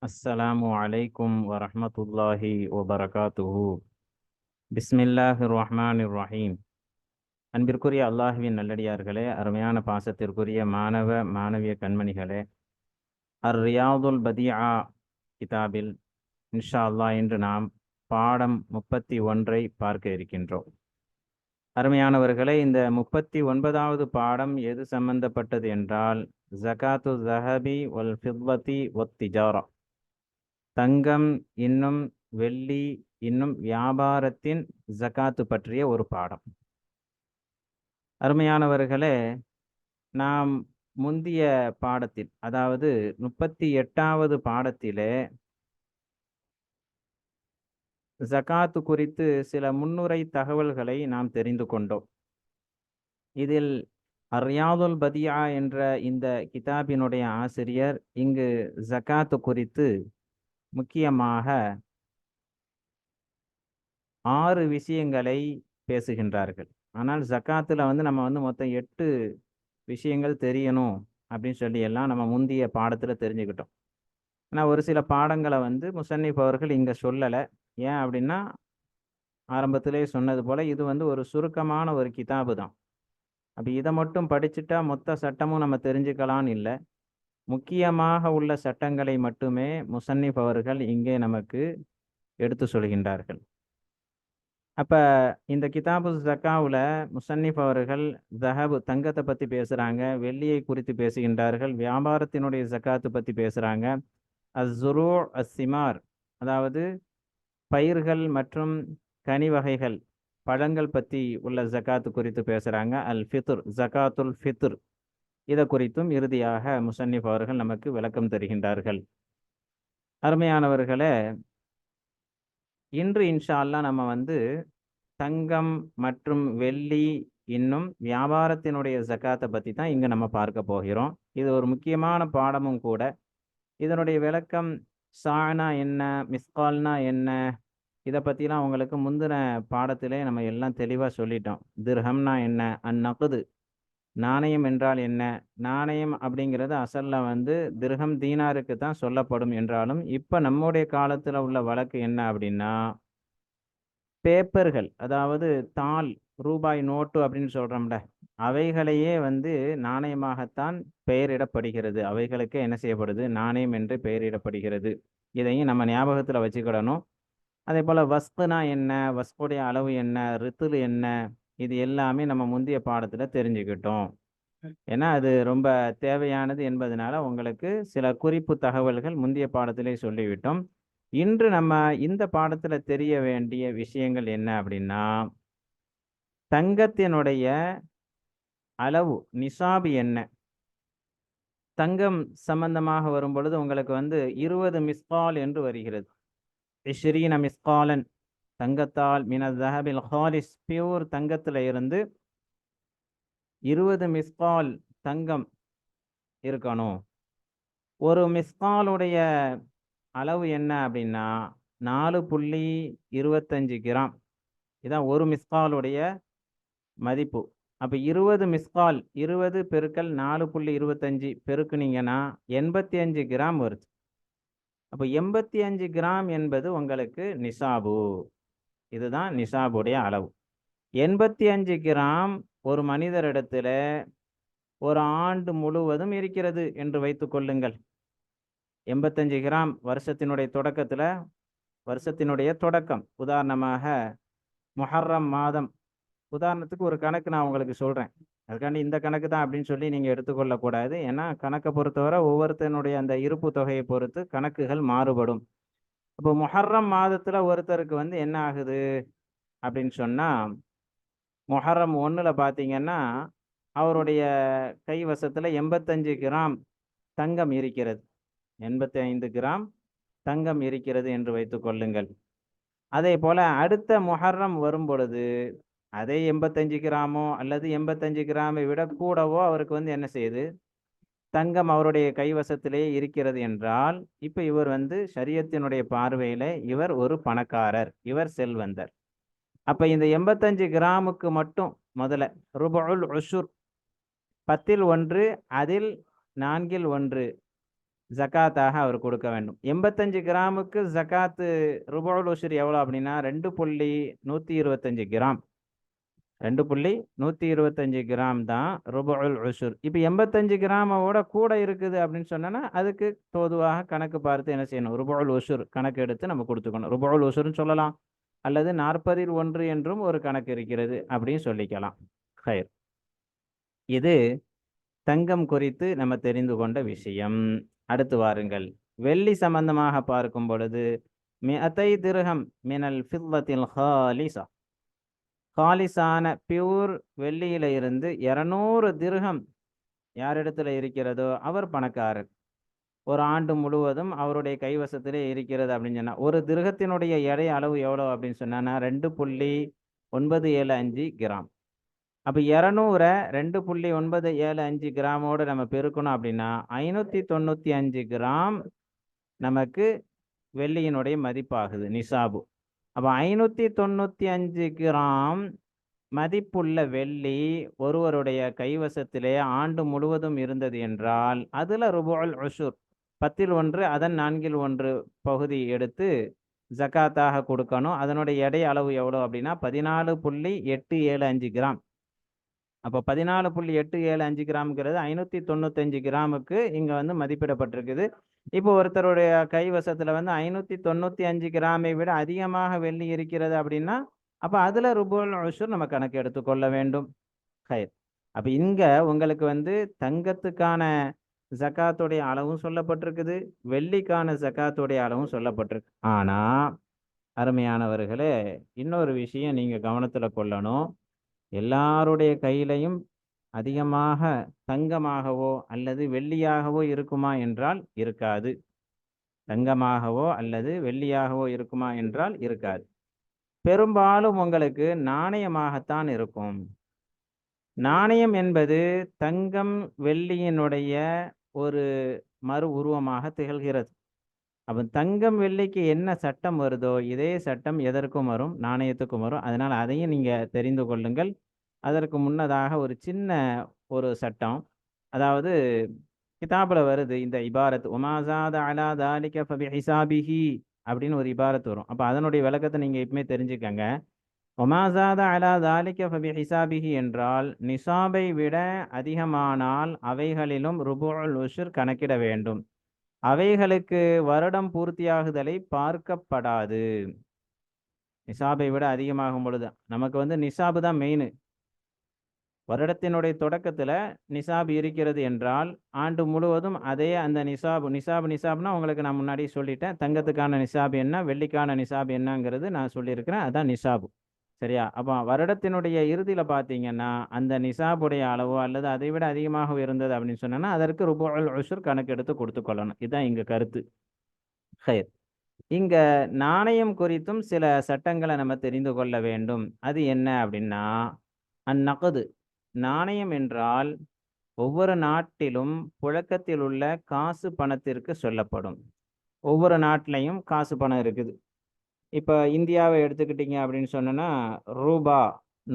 அஸ்ஸலாமு அலைக்கும் வரஹ்மத்துல்லாஹி வபரகாத்துஹு. பிஸ்மில்லாஹிர் ரஹ்மானிர் ரஹீம். அன்பிற்குரிய அல்லாஹ்வின் நல்லடியார்களே, அருமையான பாசத்திற்குரிய மாணவ மாணவிய கண்மணிகளே, ரியாதுல் பதிஆ கிதாபில் இன்ஷா அல்லாஹ் இன்று நாம் பாடம் 31 பார்க்க இருக்கின்றோம். அருமையானவர்களே, இந்த 39வது பாடம் எது சம்பந்தப்பட்டது என்றால் ஜகாத்து ஸஹபி வல் ஃபிவ்வதி வத் திஜாரா, தங்கம் இன்னும் வெள்ளி இன்னும் வியாபாரத்தின் ஜகாத்து பற்றிய ஒரு பாடம். அருமையானவர்களே, நாம் முந்திய பாடத்தில், அதாவது 38வது பாடத்திலே ஜகாத்து குறித்து சில முன்னுரை தகவல்களை நாம் தெரிந்து கொண்டோம். இதில் ரியாதுல் பதிஆ என்ற இந்த கிதாபினுடைய ஆசிரியர் இங்கு ஜகாத்து குறித்து முக்கியமாக 6 விஷயங்களை பேசுகின்றார்கள். ஆனால் ஜகாத்தில் நம்ம மொத்தம் 8 விஷயங்கள் தெரியணும் அப்படின்னு சொல்லி எல்லாம் நம்ம முந்திய பாடத்தில் தெரிஞ்சுக்கிட்டோம். ஆனால் ஒரு சில பாடங்களை முசன்னிஃப் அவர்கள் இங்கே சொல்லலை. ஏன் அப்படின்னா, ஆரம்பத்திலே சொன்னது போல் இது ஒரு சுருக்கமான ஒரு கிதாபு தான். அப்போ இதை மட்டும் படிச்சுட்டா மொத்த சட்டமும் நம்ம தெரிஞ்சுக்கலான்னு இல்லை. முக்கியமாக உள்ள சட்டங்களை மட்டுமே முசன்னிஃப் அவர்கள் இங்கே நமக்கு எடுத்து சொல்கின்றார்கள். அப்போ இந்த கிதாபு ஜக்காவில் முசன்னிஃப் அவர்கள் ஜஹபு தங்கத்தை பற்றி பேசுகிறாங்க, வெள்ளியை குறித்து பேசுகின்றார்கள், வியாபாரத்தினுடைய ஜக்காத்து பற்றி பேசுகிறாங்க, அஸ்ஸுரூ அஸ்ஸிமார் அதாவது பயிர்கள் மற்றும் கனி வகைகள் பழங்கள் பற்றி உள்ள ஜக்காத்து குறித்து பேசுகிறாங்க, அல் ஃபித்ர் ஜக்காத்துல் ஃபித்ர் இதை குறித்தும் இறுதியாக முசன்னிஃப் அவர்கள் நமக்கு விளக்கம் தருகின்றார்கள். அருமையானவர்களே, இன்று இன்ஷா அல்லாஹ் நம்ம தங்கம் மற்றும் வெள்ளி இன்னும் வியாபாரத்தினுடைய ஜக்காத்தை பற்றி தான் இங்கே நம்ம பார்க்க போகிறோம். இது ஒரு முக்கியமான பாடமும் கூட. இதனுடைய விளக்கம் சானா என்ன, மிஸ்கால்னா என்ன, இதை பற்றிலாம் உங்களுக்கு முந்தின பாடத்திலே நம்ம எல்லாம் தெளிவாக சொல்லிட்டோம். திர்ஹம்னா என்ன, அந்நகுது நாணயம் என்றால் என்ன. நாணயம் அப்படிங்கிறது அசல்ல திர்ஹம் தீனாருக்கு தான் சொல்லப்படும் என்றாலும் இப்போ நம்முடைய காலத்தில் உள்ள வழக்கு என்ன அப்படின்னா, பேப்பர்கள், அதாவது தாள், ரூபாய் நோட்டு அப்படின்னு சொல்கிறோம்ல, அவைகளையே நாணயமாகத்தான் பெயரிடப்படுகிறது. அவைகளுக்கு என்ன செய்யப்படுது, நாணயம் என்று பெயரிடப்படுகிறது. இதையும் நம்ம ஞாபகத்தில் வச்சுக்கிடணும். அதே போல் வஸ்குனா என்ன, வஸ்குடைய அளவு என்ன, ரித்துல் என்ன, இது எல்லாமே நம்ம முந்தைய பாடத்தில் தெரிஞ்சுக்கிட்டோம். ஏன்னா அது ரொம்ப தேவையானது என்பதனால உங்களுக்கு சில குறிப்பு தகவல்கள் முந்தைய பாடத்திலே சொல்லிவிட்டோம். இன்று நம்ம இந்த பாடத்தில் தெரிய வேண்டிய விஷயங்கள் என்ன அப்படின்னா, தங்கத்தினுடைய அளவு நிசாபு என்ன. தங்கம் சம்பந்தமாக வரும் பொழுது உங்களுக்கு 20 மிஸ்கால் என்று வருகிறது. 20 மிஸ்காலன், தங்கத்தால் மின ஸஹபில் ஹாலிஸ், பியூர் தங்கத்தில் இருந்து 20 மிஸ்கால் தங்கம் இருக்கணும். ஒரு மிஸ்காலுடைய அளவு என்ன அப்படின்னா 4.25 கிராம். இதான் ஒரு மிஸ்காலுடைய மதிப்பு. அப்போ 20 மிஸ்கால், 20 பெருக்கல் 4.25 பெருக்குனீங்கன்னா 85 கிராம் வருது. அப்போ 85 கிராம் என்பது உங்களுக்கு நிசாபு. இதுதான் நிசாபுடைய அளவு. 85 கிராம் ஒரு மனிதரிடத்தில் ஒரு ஆண்டு முழுவதும் இருக்கிறது என்று வைத்துக் கொள்ளுங்கள். 85 கிராம் வருஷத்தினுடைய தொடக்கம், உதாரணமாக முஹர்ரம் மாதம், உதாரணத்துக்கு ஒரு கணக்கு நான் உங்களுக்கு சொல்கிறேன். அதுக்காண்டி இந்த கணக்கு தான் அப்படின்னு சொல்லி நீங்கள் எடுத்துக்கொள்ளக்கூடாது. ஏன்னா கணக்கை பொறுத்தவரை ஒவ்வொருத்தனுடைய அந்த இருப்பு தொகையை பொறுத்து கணக்குகள் மாறுபடும். அப்போ முஹர்ரம் மாதத்தில் ஒருத்தருக்கு என்ன ஆகுது அப்படின்னு சொன்னால், முஹர்ரம் 1ல் பார்த்தீங்கன்னா அவருடைய கைவசத்தில் 85 கிராம் தங்கம் இருக்கிறது. 85 கிராம் தங்கம் இருக்கிறது என்று வைத்துக் கொள்ளுங்கள். அதே போல் அடுத்த முஹர்ரம் வரும் பொழுது அதே 85 கிராமோ அல்லது 85 கிராமை விட கூடவோ அவருக்கு என்ன செய்யுது, தங்கம் அவருடைய கைவசத்திலே இருக்கிறது என்றால், இப்போ இவர் ஷரியத்தினுடைய பார்வையில் இவர் ஒரு பணக்காரர், இவர் செல்வந்தர். அப்போ இந்த 85 கிராமுக்கு மட்டும் முதல்ல ருபுல் உஷுர், 10ல் 1, அதில் 4ல் 1 ஜக்காத்தாக அவர் கொடுக்க வேண்டும். 85 கிராமுக்கு ஜக்காத்து ருபுல் உஷ்ர் எவ்வளோ அப்படின்னா 2.125 கிராம். 2.125 கிராம் தான் ருபுல் உஷ்ர். இப்போ 85 கிராமோட கூட இருக்குது அப்படின்னு சொன்னோன்னா அதுக்கு பொதுவாக கணக்கு பார்த்து என்ன செய்யணும், ருபுல் உஷ்ர் கணக்கு எடுத்து நம்ம கொடுத்துக்கணும். ருபுல் உஷ்ர்னு சொல்லலாம், அல்லது 40ல் 1 என்றும் ஒரு கணக்கு இருக்கிறது அப்படின்னு சொல்லிக்கலாம். ஹைர், இது தங்கம் குறித்து நம்ம தெரிந்து கொண்ட விஷயம். அடுத்து வாருங்கள், வெள்ளி சம்பந்தமாக பார்க்கும் பொழுது 200 திர்ஹம் மினல் ஃபில்லத்தில் ஹாலிசா, ஹாலிசான பியூர் வெள்ளியில இருந்து 200 திர்ஹம் யாரிடத்துல இருக்கிறதோ அவர் பணக்காரர். ஒரு ஆண்டு முழுவதும் அவருடைய கைவசத்திலே இருக்கிறது அப்படின்னு சொன்னா, ஒரு திர்ஹத்தினுடைய எடை அளவு எவ்வளோ அப்படின்னு சொன்னா 2.975 கிராம். அப்போ 200 2.975 கிராமோடு நம்ம பெருக்கணும் அப்படின்னா 595 கிராம் நமக்கு வெள்ளியினுடைய மதிப்பாகுது, நிசாபு. அப்போ 595 கிராம் மதிப்புள்ள வெள்ளி ஒருவருடைய கைவசத்திலே ஆண்டு முழுவதும் இருந்தது என்றால் அதில் ருபுல் உஷுர் 10ல் 1 அதன் 4ல் 1 பகுதி எடுத்து ஜக்காத்தாக கொடுக்கணும். அதனுடைய எடை அளவு எவ்வளோ அப்படின்னா 14.875 கிராம். அப்போ 14.875 கிராம்ங்கிறது 595 கிராமுக்கு இங்கே வந்து மதிப்பிடப்பட்டிருக்குது. இப்போ ஒருத்தருடைய கைவசத்தில் வந்து 595 கிராமை விட அதிகமாக வெள்ளி இருக்கிறது அப்படின்னா அப்போ அதில் ருபுல் உஷுர் நம்ம கணக்கு எடுத்துக்கொள்ள வேண்டும். ஹைர், அப்போ இங்கே உங்களுக்கு வந்து தங்கத்துக்கான ஜக்காத்துடைய அளவும் சொல்லப்பட்டிருக்குது, வெள்ளிக்கான ஜக்காத்துடைய அளவும் சொல்லப்பட்டிருக்கு. ஆனால் அருமையானவர்களே, இன்னொரு விஷயம் நீங்கள் கவனத்தில் கொள்ளணும். எல்லாருடைய கையிலையும் அதிகமாக தங்கமாகவோ அல்லது வெள்ளியாகவோ இருக்குமா என்றால் இருக்காது. தங்கமாகவோ அல்லது வெள்ளியாகவோ இருக்குமா என்றால் இருக்காது. பெரும்பாலும் உங்களுக்கு நாணயமாகத்தான் இருக்கும். நாணயம் என்பது தங்கம் வெள்ளியினுடைய ஒரு மறு உருவமாக திகழ்கிறது. அப்போ தங்கம் வெள்ளிக்கு என்ன சட்டம் வருதோ இதே சட்டம் எதற்கும் வரும், நாணயத்துக்கும் வரும். அதனால் அதையும் நீங்கள் தெரிந்து கொள்ளுங்கள். அதற்கு முன்னதாக ஒரு சின்ன ஒரு சட்டம், அதாவது கிதாபில் வருது இந்த இபாரத், உமாசாத அலா தாலிக ஃபபி ஹிசாபிஹி அப்படின்னு ஒரு இபாரத் வரும். அப்போ அதனுடைய விளக்கத்தை நீங்கள் எப்பவுமே தெரிஞ்சுக்கங்க. ஒமாசாத அலா தாலிக ஃபபி ஹிசாபிஹி என்றால் நிசாபை விட அதிகமானால் அவைகளிலும் ருபுல் உஷ்ர் கணக்கிட வேண்டும். அவைகளுக்கு வருடம் பூர்த்தியாகுதலை பார்க்கப்படாது. நிசாபை விட அதிகமாகும் பொழுது நமக்கு வந்து நிசாபு தான் மெயின். வருடத்தினுடைய தொடக்கத்தில் நிசாப் இருக்கிறது என்றால் ஆண்டு முழுவதும் அதே அந்த நிசாப்னா உங்களுக்கு நான் முன்னாடி சொல்லிட்டேன். தங்கத்துக்கான நிசாப் என்ன, வெள்ளிக்கான நிசாப் என்னங்கிறது நான் சொல்லியிருக்கிறேன். அதுதான் நிசாபு, சரியா? அப்போ வருடத்தினுடைய இறுதியில் பார்த்தீங்கன்னா அந்த நிசாபுடைய அளவோ அல்லது அதை விட அதிகமாக இருந்தது அப்படின்னு சொன்னோன்னா அதற்கு ருபுல் உஷ்ர் கணக்கு எடுத்து கொடுத்துக்கொள்ளணும். இதுதான் இங்கே கருத்து. ஹைர், இங்கே நாணயம் குறித்தும் சில சட்டங்களை நம்ம தெரிந்து கொள்ள வேண்டும். அது என்ன அப்படின்னா, அந்நகது, நாணயம் என்றால் ஒவ்வொரு நாட்டிலும் புழக்கத்தில் உள்ள காசு பணத்திற்கு சொல்லப்படும். ஒவ்வொரு நாட்டிலையும் காசு பணம் இருக்குது. இப்போ இந்தியாவை எடுத்துக்கிட்டீங்க அப்படின்னு சொன்னோன்னா ரூபா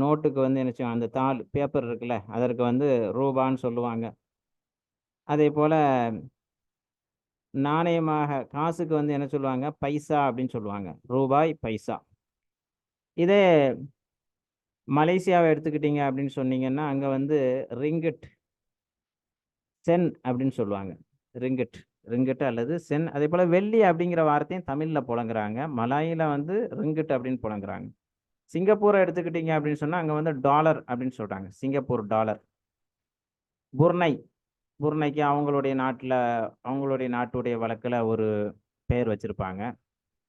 நோட்டுக்கு வந்து என்ன செய்வோம், அந்த தாள் பேப்பர் இருக்குல்ல அதற்கு வந்து ரூபான்னு சொல்லுவாங்க. அதே போல் நாணயமாக காசுக்கு வந்து என்ன சொல்லுவாங்க, பைசா அப்படின்னு சொல்லுவாங்க, ரூபாய் பைசா. இதே மலேசியாவை எடுத்துக்கிட்டீங்க அப்படின்னு சொன்னீங்கன்னா அங்கே வந்து ரிங்கிட் சென் அப்படின்னு சொல்லுவாங்க. ரிங்கிட் அல்லது சென். அதே போல் வெள்ளி அப்படிங்கிற வார்த்தையும் தமிழில் புழங்குறாங்க, மலாயில் வந்து ரிங்கிட் அப்படின்னு புழங்குறாங்க. சிங்கப்பூரை எடுத்துக்கிட்டீங்க அப்படின்னு சொன்னால் அங்கே வந்து டாலர் அப்படின்னு சொல்கிறாங்க, சிங்கப்பூர் டாலர். புர்னைக்கு அவங்களுடைய நாட்டில் அவங்களுடைய நாட்டுடைய வழக்கில் ஒரு பெயர் வச்சுருப்பாங்க.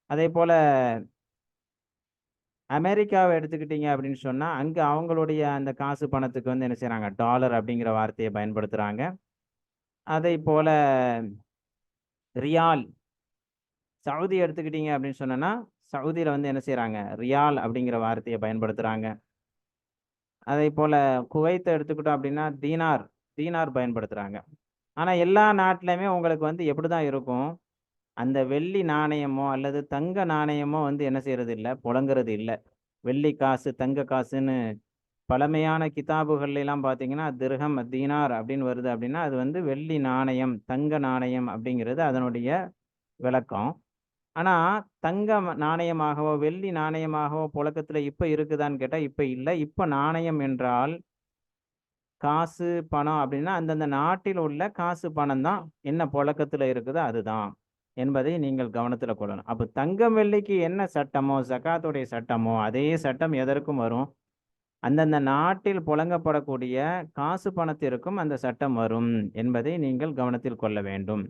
அதே போல் அமெரிக்காவை எடுத்துக்கிட்டீங்க அப்படின்னு சொன்னால் அங்கே அவங்களுடைய அந்த காசு பணத்துக்கு வந்து என்ன செய்கிறாங்க, டாலர் அப்படிங்கிற வார்த்தையை பயன்படுத்துகிறாங்க. அதே போல் ரியால், சவுதி எடுத்துக்கிட்டீங்க அப்படின்னு சொன்னோன்னா சவுதியில் வந்து என்ன செய்கிறாங்க, ரியால் அப்படிங்கிற வார்த்தையை பயன்படுத்துகிறாங்க. அதே போல் குவைத்தை எடுத்துக்கிட்டோம் அப்படின்னா தீனார் பயன்படுத்துகிறாங்க. ஆனால் எல்லா நாட்டிலையுமே உங்களுக்கு வந்து எப்படி தான் இருக்கும், அந்த வெள்ளி நாணயமோ அல்லது தங்க நாணயமோ வந்து என்ன செய்கிறது இல்லை, புழங்குறது இல்லை. வெள்ளி காசு தங்க காசுன்னு பழமையான கிதாபுகள்ல எல்லாம் பார்த்தீங்கன்னா திர்ஹம் தீனார் அப்படின்னு வருது அப்படின்னா அது வந்து வெள்ளி நாணயம் தங்க நாணயம் அப்படிங்கிறது அதனுடைய விளக்கம். ஆனா தங்க நாணயமாகவோ வெள்ளி நாணயமாகவோ புழக்கத்துல இப்ப இருக்குதான்னு கேட்டா இப்ப இல்லை. இப்ப நாணயம் என்றால் காசு பணம் அப்படின்னா அந்தந்த நாட்டில் உள்ள காசு பணம் தான் என்ன புழக்கத்துல இருக்குதோ அதுதான் என்பதை நீங்கள் கவனத்துல கொள்ளணும். அப்ப தங்கம் வெள்ளிக்கு என்ன சட்டமோ ஜகாத்துடைய சட்டமோ அதே சட்டம் எதற்கும் வரும். அந்தந்த நாட்டில் புழங்கப்படக்கூடிய காசு பணத்திற்கும் அந்த சட்டம் வரும் என்பதை நீங்கள் கவனத்தில் கொள்ள வேண்டும்.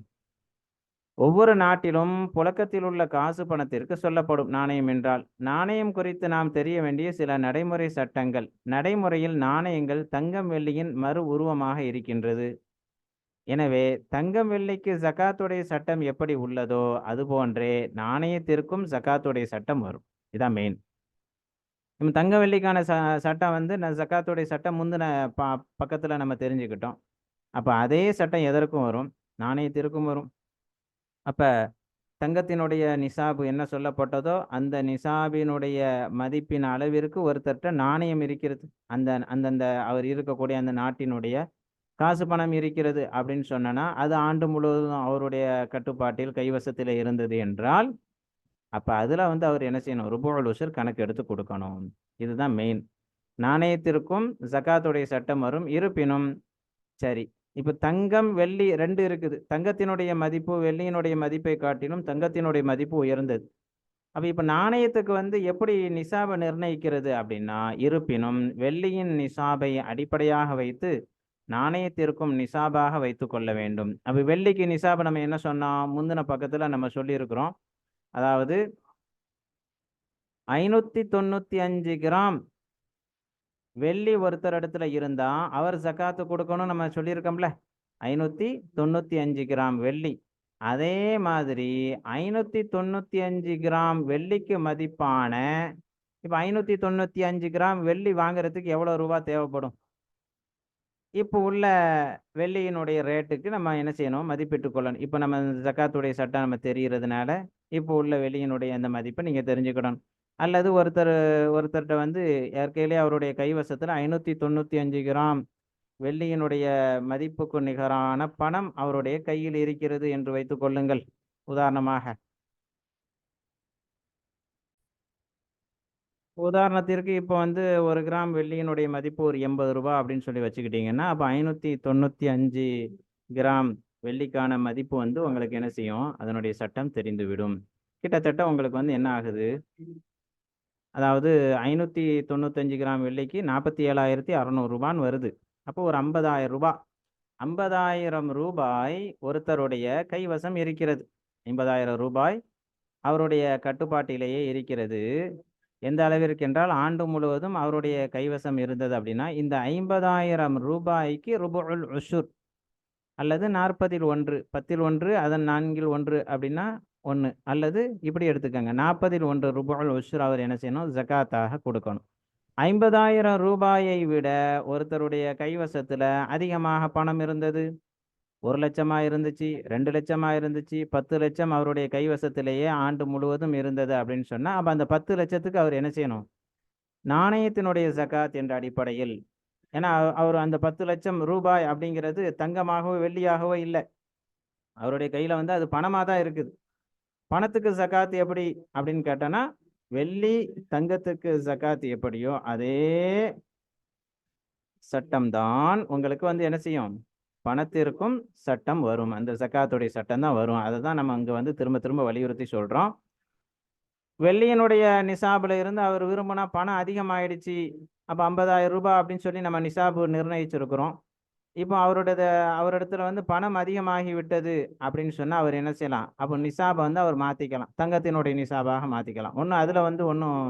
ஒவ்வொரு நாட்டிலும் புழக்கத்தில் உள்ள காசு பணத்திற்கு சொல்லப்படும் நாணயம் என்றால். நாணயம் குறித்து நாம் தெரிய வேண்டிய சில நடைமுறை சட்டங்கள். நடைமுறையில் நாணயங்கள் தங்கம் வெள்ளியின் மறு உருவமாக இருக்கின்றது. எனவே தங்கம் வெள்ளிக்கு ஜகாத்துடைய சட்டம் எப்படி உள்ளதோ அதுபோன்றே நாணயத்திற்கும் ஜகாத்துடைய சட்டம் வரும். இதான் மெயின். நம்ம தங்க வெள்ளிக்கான சட்டம் வந்து ஜகாத்துடைய சட்டம் முந்தின பக்கத்துல நம்ம தெரிஞ்சுக்கிட்டோம். அப்ப அதே சட்டம் எதற்கும் வரும், நாணயத்திற்கும் வரும். அப்ப தங்கத்தினுடைய நிசாபு என்ன சொல்லப்பட்டதோ அந்த நிசாபினுடைய மதிப்பின் அளவிற்கு ஒருத்தர்கிட்ட நாணயம் இருக்கிறது. அந்தந்த அவர் இருக்கக்கூடிய அந்த நாட்டினுடைய காசு பணம் இருக்கிறது அப்படின்னு சொன்னா அது ஆண்டு முழுவதும் அவருடைய கட்டுப்பாட்டில் கைவசத்தில் இருந்தது என்றால் அப்ப அதுல வந்து அவர் என்ன செய்யணும், ருபுல் உஷர் கணக்கு எடுத்து கொடுக்கணும். இதுதான் மெயின். நாணயத்திற்கும் ஜகாத்துடைய சட்டம் வரும். இருப்பினும் சரி, இப்ப தங்கம் வெள்ளி ரெண்டு இருக்குது. தங்கத்தினுடைய மதிப்பு வெள்ளியினுடைய மதிப்பை காட்டிலும் தங்கத்தினுடைய மதிப்பு உயர்ந்தது. அப்ப இப்ப நாணயத்துக்கு வந்து எப்படி நிசாபை நிர்ணயிக்கிறது அப்படின்னா, இருப்பினும் வெள்ளியின் நிசாபை அடிப்படையாக வைத்து நாணயத்திற்கும் நிசாபாக வைத்து கொள்ள வேண்டும். அப்ப வெள்ளிக்கு நிசாபை நம்ம என்ன சொன்னோம், முந்தின பக்கத்துல நம்ம சொல்லியிருக்கிறோம். அதாவது 595 கிராம் வெள்ளி ஒருத்தர் இடத்துல இருந்தா அவர் ஜக்காத்து கொடுக்கணும் நம்ம சொல்லியிருக்கோம்ல. 595 கிராம் வெள்ளி. அதே மாதிரி 595 கிராம் வெள்ளிக்கு மதிப்பான இப்ப 595 கிராம் வெள்ளி வாங்குறதுக்கு எவ்வளவு ரூபாய் தேவைப்படும்? இப்போ உள்ள வெள்ளியினுடைய ரேட்டுக்கு நம்ம என்ன செய்யணும், மதிப்பிட்டு கொள்ளணும். இப்போ நம்ம ஜக்காத்துடைய சட்டம் நம்ம தெரிகிறதுனால இப்போ உள்ள வெள்ளியினுடைய அந்த மதிப்பை நீங்க தெரிஞ்சுக்கணும். அல்லது ஒருத்தர்கிட்ட வந்து ஏற்கையிலே அவருடைய கைவசத்தில் 595 கிராம் வெள்ளியினுடைய மதிப்புக்கு நிகரான பணம் அவருடைய கையில் இருக்கிறது என்று வைத்துக் கொள்ளுங்கள். உதாரணத்திற்கு இப்போ வந்து 1 கிராம் வெள்ளியினுடைய மதிப்பு ஒரு 80 ரூபாய் அப்படின்னு சொல்லி வச்சுக்கிட்டீங்கன்னா அப்போ 595 கிராம் வெள்ளிக்கான மதிப்பு வந்து உங்களுக்கு என்ன செய்யும், அதனுடைய சட்டம் தெரிந்துவிடும். கிட்டத்தட்ட உங்களுக்கு வந்து என்ன ஆகுது, அதாவது 595 கிராம் வெள்ளிக்கு 47,600 ரூபான்னு வருது. அப்போ ஒரு 50,000 ரூபாய் 50,000 ரூபாய் ஒருத்தருடைய கைவசம் இருக்கிறது. 50,000 ரூபாய் அவருடைய கட்டுப்பாட்டிலேயே இருக்கிறது. எந்த அளவிற்கு என்றால் ஆண்டு முழுவதும் அவருடைய கைவசம் இருந்தது அப்படின்னா இந்த 50,000 ரூபாய்க்கு ருபுல் உஷுர் அல்லது 40ல் 1 10ல் 1 அதன் 4ல் 1 அப்படின்னா 1 அல்லது இப்படி எடுத்துக்கோங்க 40ல் 1 ருபுல் உஷுர் அவர் என்ன செய்யணும், ஜகாத்தாக கொடுக்கணும். 50,000 ரூபாயை விட ஒருத்தருடைய கைவசத்துல அதிகமாக பணம் இருந்தது. 1 லட்சமா இருந்துச்சு, 2 லட்சமா இருந்துச்சு, 10 லட்சம் அவருடைய கைவசத்திலேயே ஆண்டு முழுவதும் இருந்தது அப்படின்னு சொன்னா அப்ப அந்த 10 லட்சத்துக்கு அவர் என்ன செய்யணும், நாணயத்தினுடைய ஜகாத் என்ற அடிப்படையில். ஏன்னா அவர் அந்த 10 லட்சம் ரூபாய் அப்படிங்கிறது தங்கமாகவோ வெள்ளியாகவோ இல்லை, அவருடைய கையில வந்து அது பணமா தான் இருக்குது. பணத்துக்கு ஜகாத் எப்படி அப்படின்னு கேட்டோன்னா வெள்ளி தங்கத்துக்கு ஜகாத் எப்படியோ அதே சட்டம்தான் உங்களுக்கு வந்து என்ன செய்யும், பணத்திற்கும் சட்டம் வரும். அந்த ஜகாத்துடைய சட்டம் தான் வரும். அதை தான் நம்ம அங்க வந்து திரும்ப திரும்ப வலியுறுத்தி சொல்றோம். வெள்ளியினுடைய நிசாபுல இருந்து அவர் விரும்பினா பணம் அதிகமாயிடுச்சு, அப்ப 50,000 ரூபாய் அப்படின்னு சொல்லி நம்ம நிசாபு நிர்ணயிச்சிருக்கிறோம். இப்போ அவரிடத்துல வந்து பணம் அதிகமாகி விட்டது அப்படின்னு சொன்னா அவர் என்ன செய்யலாம், அப்போ நிசாபை வந்து அவர் மாத்திக்கலாம், தங்கத்தினுடைய நிசாபாக மாத்திக்கலாம். ஒன்றும் அதுல வந்து ஒன்றும்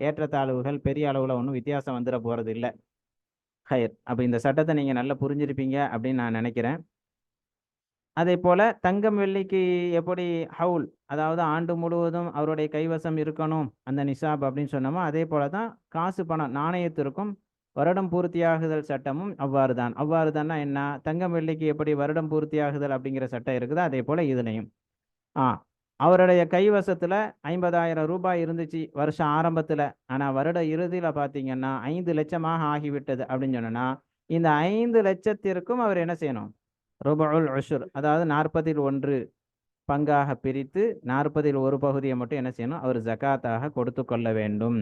ஏற்றத்தாழ்வுகள் பெரிய அளவுல ஒன்றும் வித்தியாசம் வந்துட போறது இல்லை. ஹயர். அப்ப இந்த சட்டத்தை நீங்க நல்லா புரிஞ்சிருப்பீங்க அப்படின்னு நான் நினைக்கிறேன். அதே போல தங்கம் வெள்ளிக்கு எப்படி ஹவுல், அதாவது ஆண்டு முழுவதும் அவருடைய கைவசம் இருக்கணும் அந்த நிசாப் அப்படின்னு சொன்னோமோ அதே போலதான் காசு பணம் நாணயத்திற்கும் வருடம் பூர்த்தியாகுதல் சட்டமும் அவ்வாறு தான். அவ்வாறு தான்னா என்ன, தங்கம் வெள்ளிக்கு எப்படி வருடம் பூர்த்தியாகுதல் அப்படிங்கிற சட்டம் இருக்குதோ அதே போல இதுலையும் அவருடைய கைவசத்துல 50,000 ரூபாய் இருந்துச்சு வருஷம் ஆரம்பத்துல. ஆனா வருட இறுதியில பாத்தீங்கன்னா 5 லட்சமாக ஆகிவிட்டது அப்படின்னு சொன்னா, இந்த 5 லட்சத்திற்கும் அவர் என்ன செய்யணும்? ருபுல் உஷ்ர், அதாவது 40 பங்காக பிரித்து 40 ஒரு பகுதியை மட்டும் என்ன செய்யணும்? அவர் ஜகாத்தாக கொடுத்து கொள்ள வேண்டும்.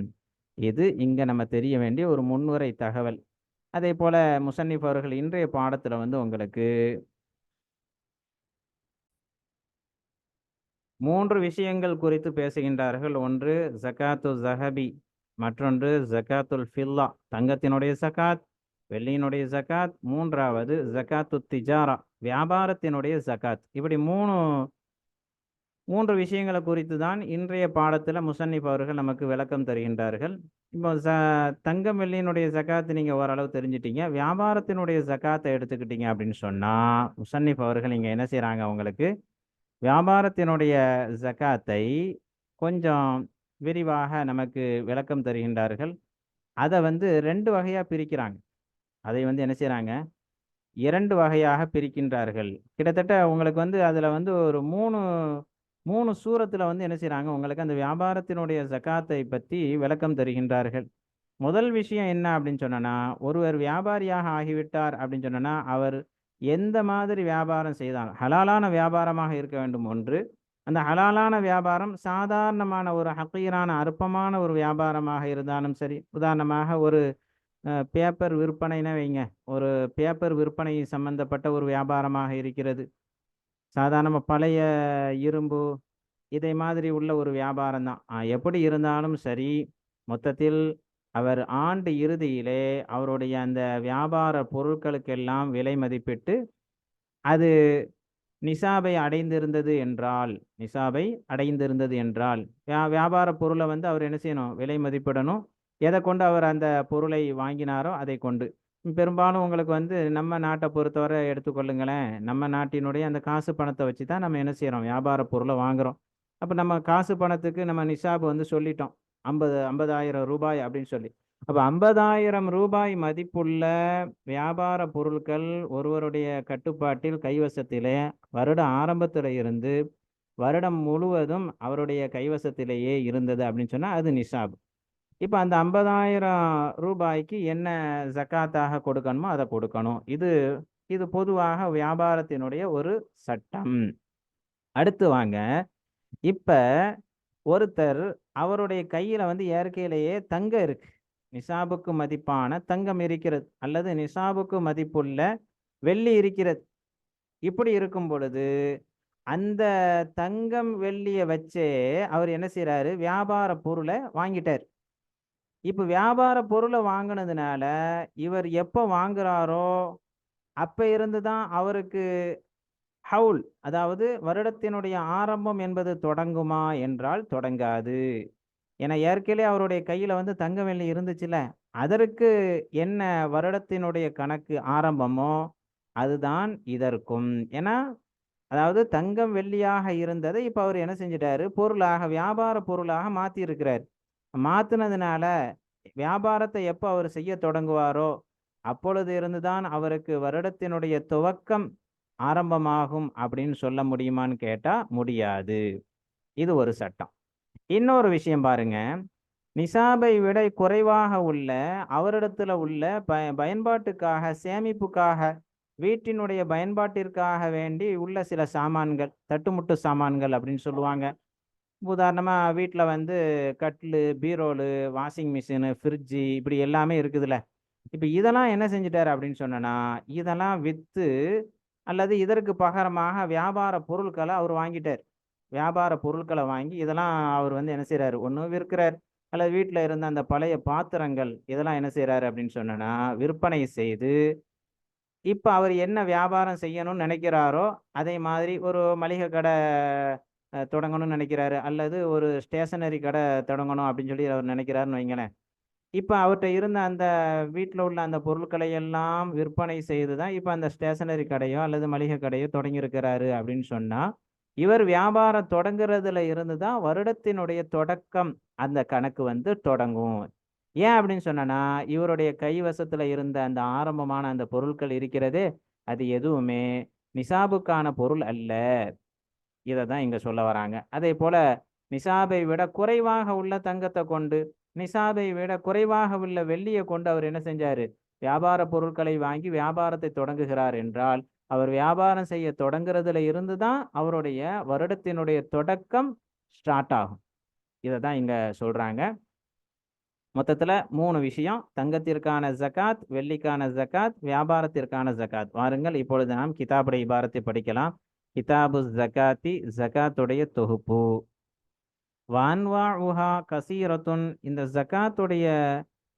இது இங்க நம்ம தெரிய வேண்டிய ஒரு முன்னுரை தகவல். அதே போல முசன்னிப் அவர்கள் இன்றைய பாடத்துல வந்து உங்களுக்கு 3 விஷயங்கள் குறித்து பேசுகின்றார்கள். ஒன்று ஜகாத்து ஜஹபி, மற்றொன்று ஜகாத்துல் ஃபில்லா, தங்கத்தினுடைய ஜகாத், வெள்ளியினுடைய ஜகாத், மூன்றாவது ஜகாத்து திஜாரா, வியாபாரத்தினுடைய ஜகாத். இப்படி மூன்று விஷயங்களை குறித்து தான் இன்றைய பாடத்துல முசன்னிப் அவர்கள் நமக்கு விளக்கம் தருகின்றார்கள். இப்போ தங்கம் வெள்ளியினுடைய ஜகாத்து நீங்க ஓரளவு தெரிஞ்சிட்டீங்க. வியாபாரத்தினுடைய ஜகாத்தை எடுத்துக்கிட்டீங்க அப்படின்னு சொன்னா, முசன்னிப் அவர்கள் இங்க என்ன செய்றாங்க? உங்களுக்கு வியாபாரத்தினுடைய ஜகாத்தை கொஞ்சம் விரிவாக நமக்கு விளக்கம் தருகின்றார்கள். அதை வந்து 2 வகையா பிரிக்கிறாங்க. அதை வந்து என்ன செய்றாங்க? 2 வகையாக பிரிக்கின்றார்கள். கிட்டத்தட்ட உங்களுக்கு வந்து அதுல வந்து ஒரு 3 சூரத்துல வந்து என்ன செய்றாங்க? உங்களுக்கு அந்த வியாபாரத்தினுடைய ஜகாத்தை பத்தி விளக்கம் தருகின்றார்கள். முதல் விஷயம் என்ன அப்படின்னு சொன்னனா, ஒருவர் வியாபாரியாக ஆகிவிட்டார் அப்படின்னு சொன்னனா, அவர் எந்த மாதிரி வியாபாரம் செய்தால் ஹலாலான வியாபாரமாக இருக்க வேண்டும் ஒன்று. அந்த ஹலாலான வியாபாரம் சாதாரணமான ஒரு ஹக்கீரான அற்பமான ஒரு வியாபாரமாக இருந்தாலும் சரி. உதாரணமாக ஒரு பேப்பர் விற்பனைன்னு வைங்க. ஒரு பேப்பர் விற்பனை சம்பந்தப்பட்ட ஒரு வியாபாரமாக இருக்கிறது. சாதாரண பழைய இரும்பு இதை மாதிரி உள்ள ஒரு வியாபாரம் தான். எப்படி இருந்தாலும் சரி, மொத்தத்தில் அவர் ஆண்டு இறுதியிலே அவருடைய அந்த வியாபார பொருட்களுக்கெல்லாம் விலை மதிப்பிட்டு, அது நிசாபை அடைந்திருந்தது என்றால் வியாபார பொருளை வந்து அவர் என்ன செய்யணும்? விலை மதிப்பிடணும். எதை கொண்டு அவர் அந்த பொருளை வாங்கினாரோ அதை கொண்டு. பெரும்பாலும் உங்களுக்கு வந்து நம்ம நாட்டை பொறுத்தவரை எடுத்துக்கொள்ளுங்களேன். நம்ம நாட்டினுடைய அந்த காசு பணத்தை வச்சு தான் நம்ம என்ன செய்கிறோம்? வியாபார பொருளை வாங்குறோம். அப்போ நம்ம காசு பணத்துக்கு நம்ம நிசாப் வந்து சொல்லிட்டோம். 50,000 ரூபாய் அப்படின்னு சொல்லி. அப்போ 50,000 ரூபாய் மதிப்புள்ள வியாபார பொருட்கள் ஒருவருடைய கட்டுப்பாட்டில் கைவசத்திலே வருட ஆரம்பத்தில் இருந்து வருடம் முழுவதும் அவருடைய கைவசத்திலேயே இருந்தது அப்படின்னு சொன்னா அது நிசாப். இப்போ அந்த 50,000 ரூபாய்க்கு என்ன ஜக்காத்தாக கொடுக்கணுமோ அதை கொடுக்கணும். இது பொதுவாக வியாபாரத்தினுடைய ஒரு சட்டம். அடுத்து வாங்க, இப்ப ஒருத்தர் அவருடைய கையில வந்து இயற்கையிலேயே தங்கம் இருக்கு. நிசாபுக்கு மதிப்பான தங்கம் இருக்கிறது, அல்லது நிசாபுக்கு மதிப்புள்ள வெள்ளி இருக்கிறது. இப்படி இருக்கும் பொழுது அந்த தங்கம் வெள்ளியை வச்சே அவர் என்ன செய்யறாரு? வியாபார பொருளை வாங்கிட்டார். இப்ப வியாபார பொருளை வாங்கினதுனால இவர் எப்ப வாங்குறாரோ அப்ப இருந்துதான் அவருக்கு ஹவுல், அதாவது வருடத்தினுடைய ஆரம்பம் என்பது தொடங்குமா என்றால் தொடங்காது. ஏன்னா ஏற்கனவே அவருடைய கையில வந்து தங்க வெள்ளி இருந்துச்சுல, அதற்கு என்ன வருடத்தினுடைய கணக்கு ஆரம்பமோ அதுதான் இதற்கும். ஏன்னா அதாவது தங்கம் வெள்ளியாக இருந்ததை இப்ப அவர் என்ன செஞ்சிட்டாரு? பொருளாக, வியாபார பொருளாக மாத்தி இருக்கிறார். மாத்தினதுனால வியாபாரத்தை எப்போ அவர் செய்ய தொடங்குவாரோ அப்பொழுது இருந்துதான் அவருக்கு வருடத்தினுடைய துவக்கம் ஆரம்பமாகும் அப்படின்னு சொல்ல முடியுமான்னு கேட்டா முடியாது. இது ஒரு சட்டம். இன்னொரு விஷயம் பாருங்க, நிசாபை விட குறைவாக உள்ள அவரிடத்துல உள்ள பயன்பாட்டுக்காக, சேமிப்புக்காக, வீட்டினுடைய பயன்பாட்டிற்காக வேண்டி உள்ள சில சாமான்கள், தட்டுமுட்டு சாமான்கள் அப்படின்னு சொல்லுவாங்க. உதாரணமா வீட்டில் வந்து கட்டிலு, பீரோலு, வாஷிங் மிஷினு, ஃப்ரிட்ஜு இப்படி எல்லாமே இருக்குதுல்ல. இப்போ இதெல்லாம் என்ன செஞ்சிட்டாரு அப்படின்னு சொன்னா, இதெல்லாம் விற்று அல்லது இதற்கு பகரமாக வியாபார பொருட்களை அவர் வாங்கிட்டார். வியாபார பொருட்களை வாங்கி இதெல்லாம் அவர் வந்து என்ன செய்கிறாரு? ஒன்று விற்கிறார், அல்லது வீட்டில் இருந்த அந்த பழைய பாத்திரங்கள் இதெல்லாம் என்ன செய்கிறாரு அப்படின்னு சொன்னா விற்பனை செய்து, இப்போ அவர் என்ன வியாபாரம் செய்யணும்னு நினைக்கிறாரோ அதே மாதிரி ஒரு மளிகை கடை தொடங்கணும்னு நினைக்கிறாரு, அல்லது ஒரு ஸ்டேஷனரி கடை தொடங்கணும் அப்படின்னு சொல்லி அவர் நினைக்கிறாருன்னு வைங்களேன். இப்போ அவர்கிட்ட இருந்த அந்த வீட்டில் உள்ள அந்த பொருட்களை எல்லாம் விற்பனை செய்து தான் இப்போ அந்த ஸ்டேஷனரி கடையோ அல்லது மளிகை கடையோ தொடங்கியிருக்கிறாரு அப்படின்னு சொன்னால், இவர் வியாபாரம் தொடங்குறதுல இருந்து தான் வருடத்தினுடைய தொடக்கம் அந்த கணக்கு வந்து தொடங்கும். ஏன் அப்படின்னு சொன்னா, இவருடைய கைவசத்தில் இருந்த அந்த ஆரம்பமான அந்த பொருட்கள் இருக்கிறதே, அது எதுவுமே நிசாபுக்கான பொருள் அல்ல. இதை தான் இங்கே சொல்ல வராங்க. அதே போல் நிசாபை விட குறைவாக உள்ள தங்கத்தை கொண்டு, நிசாபை விட குறைவாக உள்ள வெள்ளியை கொண்டு அவர் என்ன செஞ்சார்? வியாபார பொருட்களை வாங்கி வியாபாரத்தை தொடங்குகிறார் என்றால், அவர் வியாபாரம் செய்ய தொடங்குறதுல இருந்து தான் அவருடைய வருடத்தினுடைய தொடக்கம் ஸ்டார்ட் ஆகும். இதை தான் இங்கே சொல்கிறாங்க. மொத்தத்தில் 3 விஷயம்: தங்கத்திற்கான ஜகாத், வெள்ளிக்கான ஜகாத், வியாபாரத்திற்கான ஜகாத். வாருங்கள் இப்பொழுது நாம் கிதாபுடைய இபாரத்தை படிக்கலாம். கிதாபு ஜகாத்தி, ஜகாத்துடைய தொகுப்பு. வான்வாஉஹா கசீரத்துன், இந்த ஜகாத்துடைய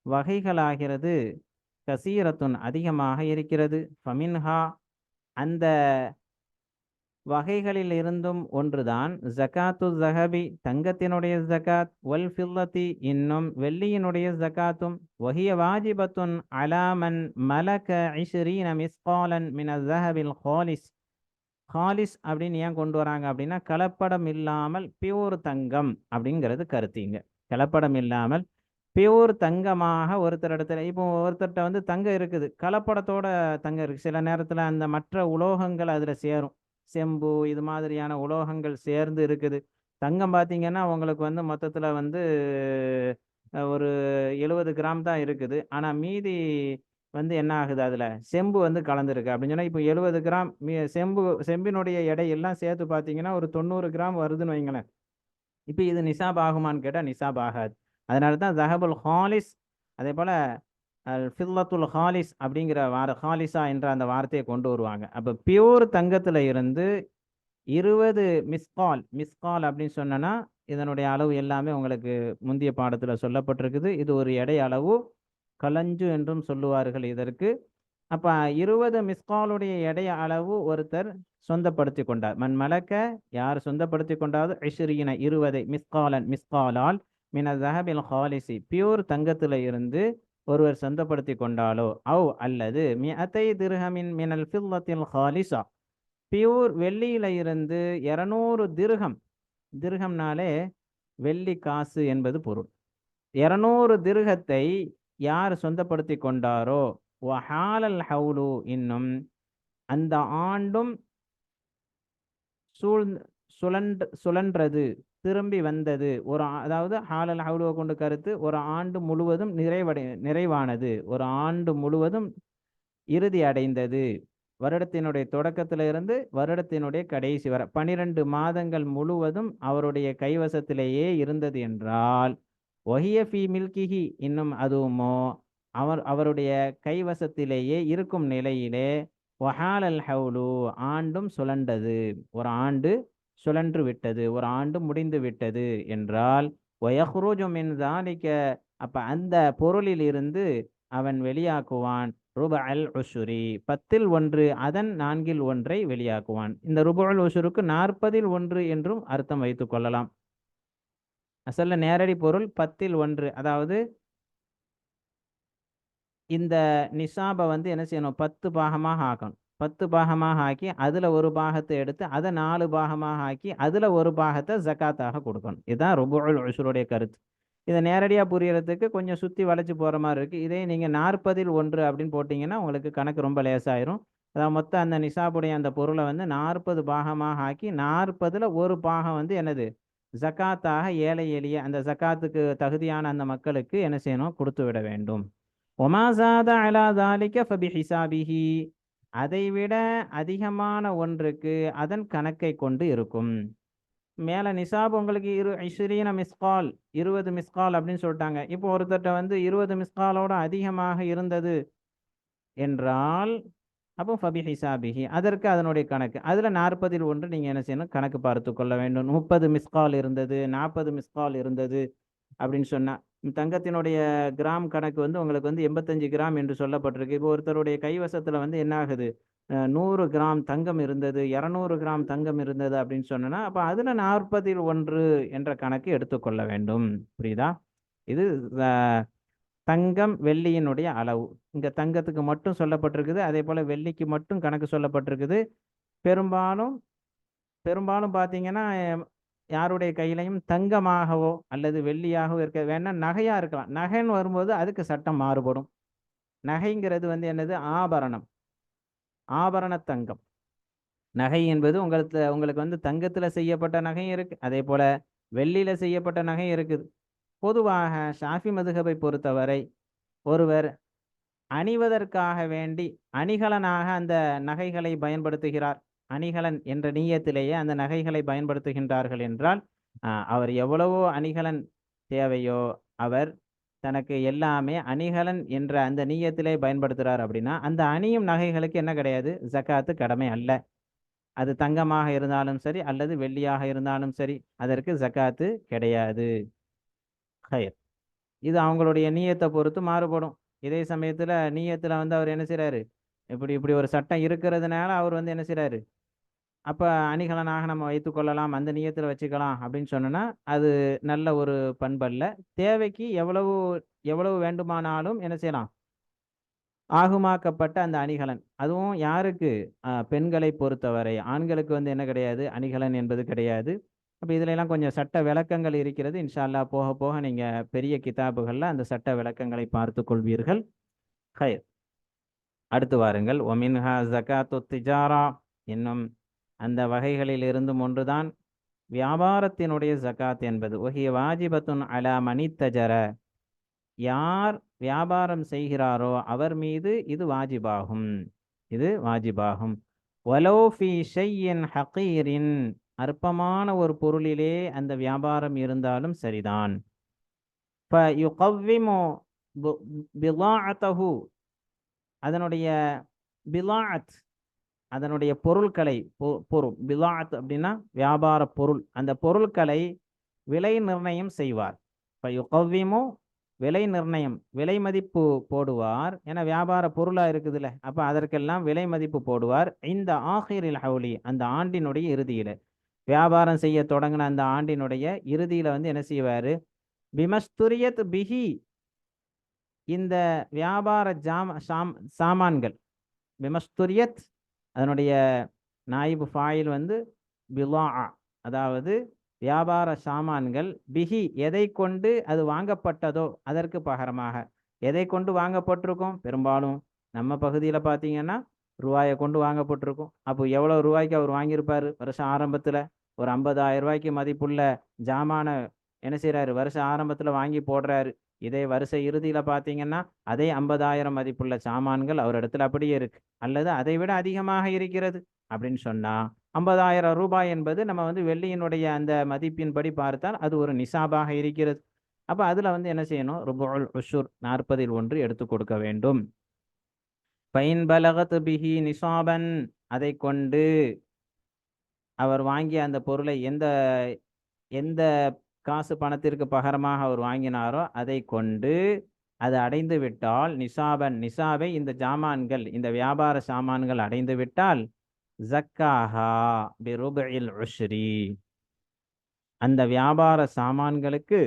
வகைகளாகிறது கசீரத்துன் அதிகமாக இருக்கிறது. ஃபமின்ஹா, அந்த வகைகளில் இருந்தும் ஒன்றுதான் ஜகாத்து ஜஹபி, தங்கத்தினுடைய ஜகாத், வல் ஃபில்லத்தி, இன்னும் வெள்ளியினுடைய ஜகாத்தும். வஹிய வாஜிபத்துன் அலாமன் மலக 20 மிஸ்காலன் மின ஜஹபில் ஹாலிஸ். ஹாலிஸ் அப்படின்னு ஏன் கொண்டு வராங்க அப்படின்னா, கலப்படம் இல்லாமல் பியூர் தங்கம் அப்படிங்கிறது கருத்திங்க. கலப்படம் இல்லாமல் பியூர் தங்கமாக ஒருத்தர் இடத்துல, இப்போ ஒருத்தர்கிட்ட வந்து தங்கம் இருக்குது, கலப்படத்தோட தங்கம் இருக்குது. சில நேரத்தில் அந்த மற்ற உலோகங்கள் அதில் சேரும், செம்பு இது மாதிரியான உலோகங்கள் சேர்ந்து இருக்குது. தங்கம் பார்த்தீங்கன்னா உங்களுக்கு வந்து மொத்தத்தில் வந்து ஒரு 70 கிராம் தான் இருக்குது. ஆனால் மீதி வந்து என்ன ஆகுது, அதில் செம்பு வந்து கலந்துருக்கு அப்படின்னு சொன்னால், இப்போ 70 கிராம் செம்பினுடைய எடையெல்லாம் சேர்த்து பார்த்தீங்கன்னா ஒரு 90 கிராம் வருதுன்னு வைங்களேன். இப்போ இது நிசாப் ஆகுமான்னு கேட்டால் நிசாப் ஆகாது. அதனால தான் ஜஹபுல் ஹாலிஸ், அதே போல் ஃபில்லத்துல் ஹாலிஸ் அப்படிங்கிற ஹாலிஸா என்ற அந்த வார்த்தையை கொண்டு வருவாங்க. அப்போ பியூர் தங்கத்தில் இருந்து 20 மிஸ்கால் அப்படின்னு சொன்னோன்னா, இதனுடைய அளவு எல்லாமே உங்களுக்கு முந்தைய பாடத்தில் சொல்லப்பட்டிருக்குது. இது ஒரு எடை அளவு, கலஞ்சு என்றும் சொல்லுவார்கள் இதற்கு. அப்போ 20 மிஸ்காலுடைய எடை அளவு ஒருத்தர் சொந்தப்படுத்தி கொண்டார். மண் மலக்க, யார் சொந்தப்படுத்தி கொண்டாது 20 மிஸ்காலால் மின ஜஹபில் ஹாலிசி, பியூர் தங்கத்தில் இருந்து ஒருவர் சொந்தப்படுத்தி கொண்டாலோ, அல்லது 200 திர்ஹமின் மினல் ஃபில்லத்தில் ஹாலிசா, பியூர் வெள்ளியில இருந்து 200 திர்ஹம், திர்ஹம்னாலே வெள்ளி காசு என்பது பொருள். 200 திர்ஹத்தை யார் சொந்தப்படுத்தி கொண்டாரோ, வஹாலல் ஹவுலு, இன்னும் அந்த ஆண்டும் சுழன்றது, திரும்பி வந்தது. அதாவது ஹாலல் ஹவுலுவை கொண்டு கருத்து, ஒரு ஆண்டு முழுவதும் நிறைவானது, ஒரு ஆண்டு முழுவதும் இறுதி அடைந்தது. வருடத்தினுடைய தொடக்கத்திலிருந்து வருடத்தினுடைய கடைசி வரை 12 மாதங்கள் முழுவதும் அவருடைய கைவசத்திலேயே இருந்தது என்றால், ஒஹிய ஃபி மில்கிஹி, இன்னும் அதுவுமோ அவருடைய கைவசத்திலேயே இருக்கும் நிலையிலே, வஹாலல் ஹவுலு, ஆண்டும் சுழண்டது, ஒரு ஆண்டு சுழன்று விட்டது, ஒரு ஆண்டு முடிந்து விட்டது என்றால், வயஹ்ருஜு மின் ஸாலிக, அப்ப அந்த பொருளில் இருந்து அவன் வெளியாக்குவான் ருபஅல் உஷ்ரி, 10ல் 1, அதன் 4ல் 1 வெளியாக்குவான். இந்த ருபுல் உஷ்ருக்கு 40ல் 1 என்றும் அர்த்தம் வைத்துக் கொள்ளலாம். அசல்ல நேரடி பொருள் 10ல் 1. அதாவது இந்த நிசாபை வந்து என்ன செய்யணும், 10 பாகமாக ஆக்கணும். 10 பாகமாக ஆக்கி அதில் ஒரு பாகத்தை எடுத்து அதை 4 பாகமாக ஆக்கி அதில் ஒரு பாகத்தை ஜக்காத்தாக கொடுக்கணும். இதுதான் ருபுல் உஷ்ருடைய கருத்து. இதை நேரடியாக புரியறதுக்கு கொஞ்சம் சுற்றி வளைச்சி போகிற மாதிரி இருக்குது. இதே நீங்கள் 40ல் 1 அப்படின்னு போட்டிங்கன்னா உங்களுக்கு கணக்கு ரொம்ப லேசாயிரும். அதாவது மொத்தம் அந்த நிசாபுடைய அந்த பொருளை வந்து 40 பாகமாக ஆக்கி 40ல் ஒரு பாகம் வந்து என்னது, ஜக்காத்தாக ஏழை எளிய அந்த ஜக்காத்துக்கு தகுதியான அந்த மக்களுக்கு என்ன செய்யணும், கொடுத்து விட வேண்டும். ஒமாசாத அலா தாலிக்க ஃபபி ஹிசாபிஹி, அதைவிட அதிகமான ஒன்றுக்கு அதன் கணக்கை கொண்டு இருக்கும். மேலே நிசாப் உங்களுக்கு 20 மிஸ்கால், 20 மிஸ்கால் அப்படின்னு சொல்லிட்டாங்க. இப்போ ஒருத்தட்ட வந்து 20 மிஸ்காலோட அதிகமாக இருந்தது என்றால், அப்போ ஃபபி ஹிசாபிஹி, அதற்கு அதனுடைய கணக்கு, அதில் 40ல் 1 நீங்கள் என்ன செய்யணும், கணக்கு பார்த்து கொள்ள வேண்டும். 30 மிஸ்கால் இருந்தது, 40 மிஸ்கால் இருந்தது அப்படின்னு சொன்னால், தங்கத்தினுடைய கிராம் கணக்கு வந்து உங்களுக்கு வந்து 85 கிராம் என்று சொல்லப்பட்டிருக்கு. இப்போ ஒருத்தருடைய கைவசத்தில் வந்து என்ன ஆகுது, 100 கிராம் தங்கம் இருந்தது, 200 கிராம் தங்கம் இருந்தது அப்படின்னு சொன்னா, அப்போ அதில் 40ல் 1 என்ற கணக்கு எடுத்துக்கொள்ள வேண்டும். புரியுதா? இது தங்கம் வெள்ளியினுடைய அளவு. இங்கே தங்கத்துக்கு மட்டும் சொல்லப்பட்டிருக்குது, அதே போல் வெள்ளிக்கு மட்டும் கணக்கு சொல்லப்பட்டிருக்குது. பெரும்பாலும் பார்த்தீங்கன்னா யாருடைய கையிலையும் தங்கமாகவோ அல்லது வெள்ளியாகவோ இருக்க வேணா, நகையாக இருக்கலாம். நகைன்னு வரும்போது அதுக்கு சட்டம் மாறுபடும். நகைங்கிறது வந்து என்னது, ஆபரண தங்கம். நகை என்பது உங்களுக்கு வந்து தங்கத்தில் செய்யப்பட்ட நகையும் இருக்குது, அதே போல் வெள்ளியில் செய்யப்பட்ட நகை இருக்குது. பொதுவாக ஷாஃபி மதுஹபை பொறுத்தவரை ஒருவர் அணிவதற்காக வேண்டி அணிகலனாக அந்த நகைகளை பயன்படுத்துகிறார், அணிகலன் என்ற நீயத்திலேயே அந்த நகைகளை பயன்படுத்துகின்றார்கள் என்றால் அவர் எவ்வளவோ அணிகலன் தேவையோ அவர் தனக்கு எல்லாமே அணிகலன் என்ற அந்த நீயத்திலே பயன்படுத்துகிறார் அப்படின்னா அந்த அணியும் நகைகளுக்கு என்ன கிடையாது, ஜக்காத்து கடமை அல்ல. அது தங்கமாக இருந்தாலும் சரி அல்லது வெள்ளியாக இருந்தாலும் சரி அதற்கு ஜக்காத்து கிடையாது. இது அவங்களுடைய நீயத்தை பொறுத்து மாறுபடும். இதே சமயத்தில் நீயத்தில் வந்து அவர் என்ன செய்கிறாரு, இப்படி இப்படி ஒரு சட்டம் இருக்கிறதுனால அவர் வந்து என்ன செய்கிறாரு, அப்போ அணிகலனாக நம்ம வைத்துக்கொள்ளலாம், அந்த நீயத்தில் வச்சுக்கலாம் அப்படின்னு சொன்னோன்னா அது நல்ல ஒரு பண்பல்ல. தேவைக்கு எவ்வளவு எவ்வளவு வேண்டுமானாலும் என்ன செய்யலாம், ஆகுமாக்கப்பட்ட அந்த அணிகலன். அதுவும் யாருக்கு, பெண்களை பொறுத்தவரை. ஆண்களுக்கு வந்து என்ன கிடையாது, அணிகலன் என்பது கிடையாது. அப்போ இதில் எல்லாம் கொஞ்சம் சட்ட விளக்கங்கள் இருக்கிறது. இன்ஷா அல்லாஹ் போக போக நீங்கள் பெரிய கிதாபுகளில் அந்த சட்ட விளக்கங்களை பார்த்து கொள்வீர்கள். ஹைர், அடுத்து வாருங்கள். ஒமின்ஹா ஜகாத்து திஜாரா, இன்னும் அந்த வகைகளில் இருந்தும் ஒன்றுதான் வியாபாரத்தினுடைய ஜகாத் என்பது. ஒஹிய வாஜிபத்துன் அலா மணி தஜர, யார் வியாபாரம் செய்கிறாரோ அவர் மீது இது வாஜிபாகும், இது வாஜிபாகும். வலோ ஃபி ஷையின் ஹகீரின், அற்பமான ஒரு பொருளிலே அந்த வியாபாரம் இருந்தாலும் சரிதான். ஃபயுகவ்விமு பிலாஅத்தஹு, அதனுடைய பிலாஅத், அதனுடைய பொருட்களை, பொருள் பிலாஅத் அப்படின்னா வியாபார பொருள், அந்த பொருட்களை விலை நிர்ணயம் செய்வார். ஃபயுகவ்விமு, விலை நிர்ணயம், விலை மதிப்பு போடுவார். ஏன்னா வியாபார பொருளாக இருக்குதுல்ல, அப்போ அதற்கெல்லாம் விலை மதிப்பு போடுவார். இந்த ஆஹிரில் ஹவுலி, அந்த ஆண்டினுடைய இறுதியில், வியாபாரம் செய்ய தொடங்கின அந்த ஆண்டினுடைய இறுதியில் வந்து என்ன செய்வார், பிமஸ்துரியத் பிஹி, இந்த வியாபார சாமான்கள், பிமஸ்துரியத் அதனுடைய நாயிபு ஃபாயில் வந்து பிலா, அதாவது வியாபார சாமான்கள், பிஹி எதை கொண்டு அது வாங்கப்பட்டதோ அதற்கு பகரமாக. எதை கொண்டு வாங்கப்பட்டிருக்கும், பெரும்பாலும் நம்ம பகுதியில் பார்த்தீங்கன்னா ரூபாயை கொண்டு வாங்கப்பட்டிருக்கும். அப்போ எவ்வளோ ரூபாய்க்கு அவர் வாங்கியிருப்பார், வருஷம் ஆரம்பத்தில் ஒரு 50,000 ரூபாய்க்கு மதிப்புள்ள ஜாமான என்ன செய்கிறாரு, வருஷ ஆரம்பத்தில் வாங்கி போடுறாரு. இதே வருஷ இறுதியில் பார்த்தீங்கன்னா அதே 50,000 மதிப்புள்ள சாமான்கள் அவர் இடத்துல அப்படியே இருக்கு, அல்லது அதை விட அதிகமாக இருக்கிறது அப்படின்னு சொன்னால் 50,000 ரூபாய் என்பது நம்ம வந்து வெள்ளியினுடைய அந்த மதிப்பின்படி பார்த்தால் அது ஒரு நிசாபாக இருக்கிறது. அப்போ அதில் வந்து என்ன செய்யணும், ருபுல் உஷுர், 40இல் 1 எடுத்து கொடுக்க வேண்டும். பைன் பலகத் பிஹி நிசாபன், அதை கொண்டு அவர் வாங்கிய அந்த பொருளை எந்த எந்த காசு பணத்திற்கு பகரமாக அவர் வாங்கினாரோ அதை கொண்டு அது அடைந்து விட்டால், நிசாபன், நிசாபை இந்த ஜாமான்கள், இந்த வியாபார சாமான்கள் அடைந்து விட்டால், ஜக்காஹா பிருபுஇல் உஷ்ரி, அந்த வியாபார சாமான்களுக்கு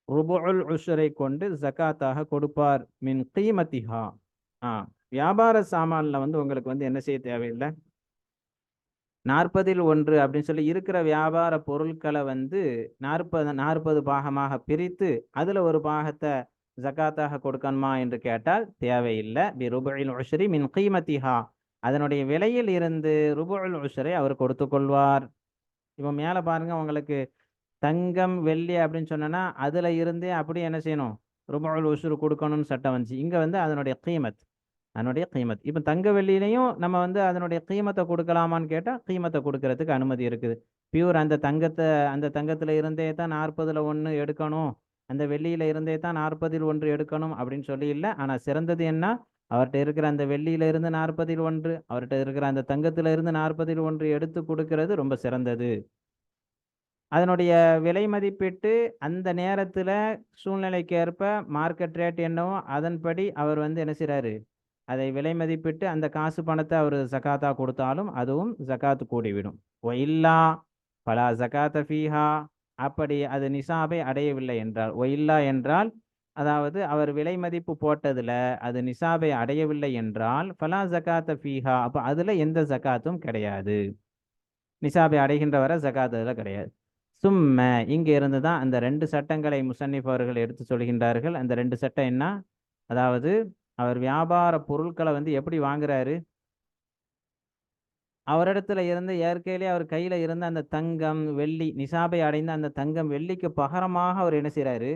ருபுல் உஷ்ரை கொண்டு ஜக்காத்தாக கொடுப்பார். மின் கீமத்திஹா, வியாபார சாமான்ல வந்து உங்களுக்கு வந்து என்ன செய்ய தேவையில்லை, 40இல் 1 அப்படின்னு சொல்லி இருக்கிற வியாபார பொருட்களை வந்து 40 பாகமாக பிரித்து அதில் ஒரு பாகத்தை ஜக்காத்தாக கொடுக்கணுமா என்று கேட்டால் தேவையில்லை. பி ருபுல் உஷ்ரி மின் கீமத்திஹா, அதனுடைய விலையில் இருந்து ருபுல் உஷ்ரை அவர் கொடுத்து கொள்வார். இப்போ மேலே பாருங்க, உங்களுக்கு தங்கம் வெள்ளி அப்படின்னு சொன்னோன்னா அதில் இருந்தே அப்படியே என்ன செய்யணும், ருபுல் உஷ்ரு கொடுக்கணும்னு சட்டம் வந்துச்சு. இங்கே வந்து அதனுடைய கீமத், அதனுடைய கீமத். இப்போ தங்க வெள்ளியிலையும் நம்ம வந்து அதனுடைய கீமத்தை கொடுக்கலாமான்னு கேட்டால் கீமத்தை கொடுக்கறதுக்கு அனுமதி இருக்குது. பியூர் அந்த தங்கத்தில் இருந்தே தான் 40இல் 1 எடுக்கணும், அந்த வெள்ளியில் இருந்தே தான் 40இல் 1 எடுக்கணும் அப்படின்னு சொல்லி இல்லை. ஆனால் சிறந்தது என்ன, அவர்கிட்ட இருக்கிற அந்த வெள்ளியில இருந்து 40இல் 1, அவர்கிட்ட இருக்கிற அந்த தங்கத்தில் இருந்து 40இல் 1 எடுத்து கொடுக்கறது ரொம்ப சிறந்தது. அதனுடைய விலை மதிப்பிட்டு அந்த நேரத்தில் சூழ்நிலைக்கு ஏற்ப மார்க்கெட் ரேட் என்னவோ அதன்படி அவர் வந்து என்ன செய்கிறாரு, அதை விலை மதிப்பிட்டு அந்த காசு பணத்தை அவர் ஜக்காத்தா கொடுத்தாலும் அதுவும் ஜக்காத்து கூடிவிடும். ஓ இல்லா பலா ஜக்காத்த ஃபீஹா, அப்படி அது நிசாபை அடையவில்லை என்றால், ஓ இல்லா என்றால் அதாவது அவர் விலை மதிப்பு போட்டதில் அது நிசாபை அடையவில்லை என்றால் ஃபலா ஜக்காத்த ஃபீஹா, அப்போ அதில் எந்த ஜக்காத்தும் கிடையாது. நிசாபை அடைகின்ற வரை ஜக்காத் அதில் கிடையாது. சும்ம, இங்கே இருந்து தான் அந்த 2 சட்டங்களை முசன்னிஃப் அவர்கள் எடுத்து சொல்கின்றார்கள். அந்த 2 சட்டம் என்ன, அதாவது அவர் வியாபார பொருட்களை வந்து எப்படி வாங்குறாரு, அவரிடத்துல இருந்து இயற்கையிலே அவர் கையில இருந்த அந்த தங்கம் வெள்ளி நிசாபை அடைந்த அந்த தங்கம் வெள்ளிக்கு பகரமாக அவர் என்ன செய்றாரு,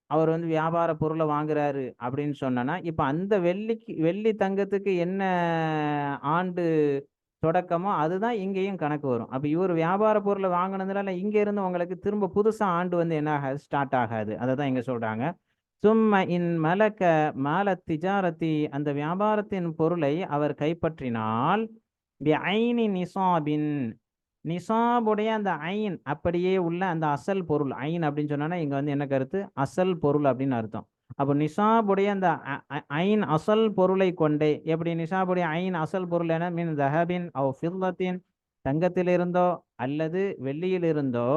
அவர் வந்து வியாபார பொருளை வாங்குறாரு அப்படின்னு சொன்னனா, இப்ப அந்த வெள்ளி தங்கத்துக்கு என்ன ஆண்டு தொடக்கமோ அதுதான் இங்கேயும் கணக்கு வரும். அப்ப இவர் வியாபார பொருளை வாங்கினதுனால இங்க இருந்து உங்களுக்கு திரும்ப புதுசா ஆண்டு வந்து என்ன ஆகாது, ஸ்டார்ட் ஆகாது. அததான் இங்க சொல்றாங்க. சும்ம இன் மலக்க மால திஜாரத்தி, அந்த வியாபாரத்தின் பொருளை அவர் கைப்பற்றினால், பிஐனி நிசாபின், நிசாபுடைய அந்த ஐன் அப்படியே உள்ள அந்த அசல் பொருள். ஐன் அப்படின்னு சொன்னா இங்க வந்து என்ன கருத்து, அசல் பொருள் அப்படின்னு அர்த்தம். அப்போ நிசாபுடைய அந்த ஐன் அசல் பொருளை கொண்டே, எப்படி நிசாபுடைய ஐன் அசல் பொருள் என மின் தஹபின் அவ் ஃபில்லத்தின், தங்கத்திலிருந்தோ அல்லது வெள்ளியிலிருந்தோ